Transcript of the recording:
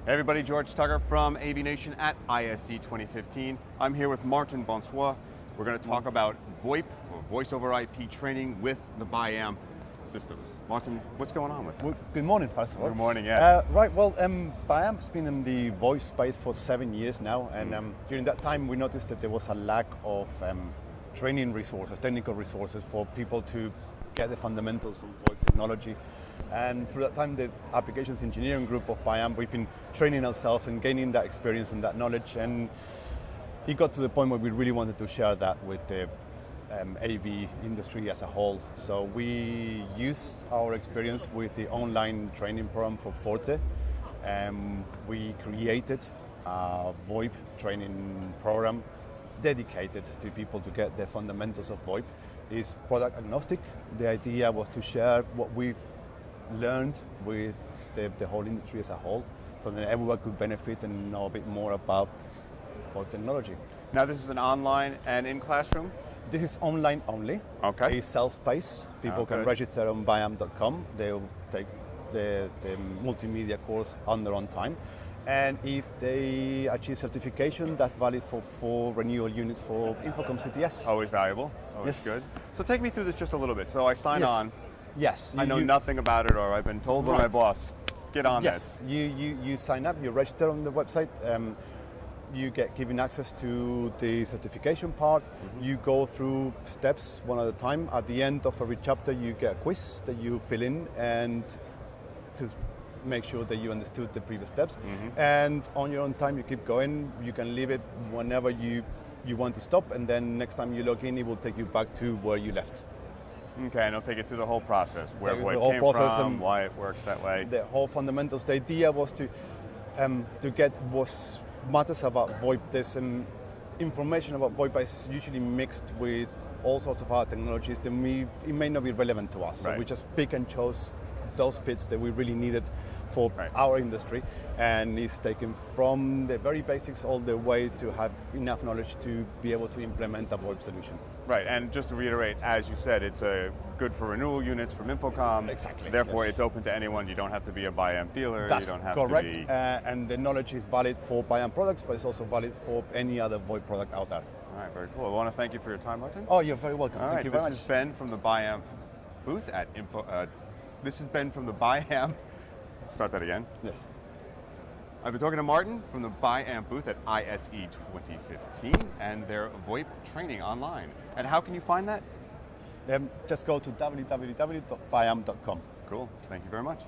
Hey everybody, George Tucker from AVNation at ISE2015. I'm here with Martin Bonsoir. We're going to talk about VoIP, or Voice over IP training with the Biamp systems. Martin, what's going on with it? Well, good morning, first of all. Good morning, yes. Right, well, Biamp's been in the voice space for 7 years now, and during that time we noticed that there was a lack of training resources, technical resources for people to get the fundamentals of VoIP technology. And through that time, the applications engineering group of Biamp, we've been training ourselves and gaining that experience and that knowledge. And it got to the point where we really wanted to share that with the AV industry as a whole. So we used our experience with the online training program for Forte. We created a VoIP training program dedicated to people to get the fundamentals of VoIP. It's product agnostic. The idea was to share what we learned with the whole industry as a whole, so that everyone could benefit and know a bit more about VoIP technology. Now this is an online and in classroom? This is online only. Okay. It's self-paced. People can register on biamp.com. They'll take the multimedia course on their own time. And if they achieve certification, that's valid for 4 renewal units for Infocom CTS. Always valuable, always good. So take me through this just a little bit. So I sign on. Yes. I know nothing about it, or I've been told by my boss, get on this. You sign up, you register on the website, you get given access to the certification part. You go through steps one at a time. At the end of every chapter, you get a quiz that you fill in and to make sure that you understood the previous steps. And on your own time, you keep going. You can leave it whenever you want to stop, and then next time you log in, it will take you back to where you left. Okay, and I'll take it through the whole process, where The VoIP whole came process from, and why it works that way. The whole fundamentals. The idea was to get what matters about VoIP. There's some information about VoIP is usually mixed with all sorts of other technologies that it may not be relevant to us. So we just pick and chose those bits that we really needed for our industry, and it's taken from the very basics all the way to have enough knowledge to be able to implement a VoIP solution. Right, and just to reiterate, as you said, it's good for renewal units from Infocom. Exactly. Therefore, it's open to anyone. You don't have to be a Biamp dealer. That's you don't have correct. to be... And the knowledge is valid for Biamp products, but it's also valid for any other VoIP product out there. All right, very cool. I want to thank you for your time, Martin. Oh, you're very welcome. All Thank right, you very much. This has been from the Biamp booth at this has been from the Biamp. Start that again. Yes. I've been talking to Martin from the Biamp booth at ISE2015 and their VoIP training online. And how can you find that? Just go to www.biamp.com. Cool. Thank you very much.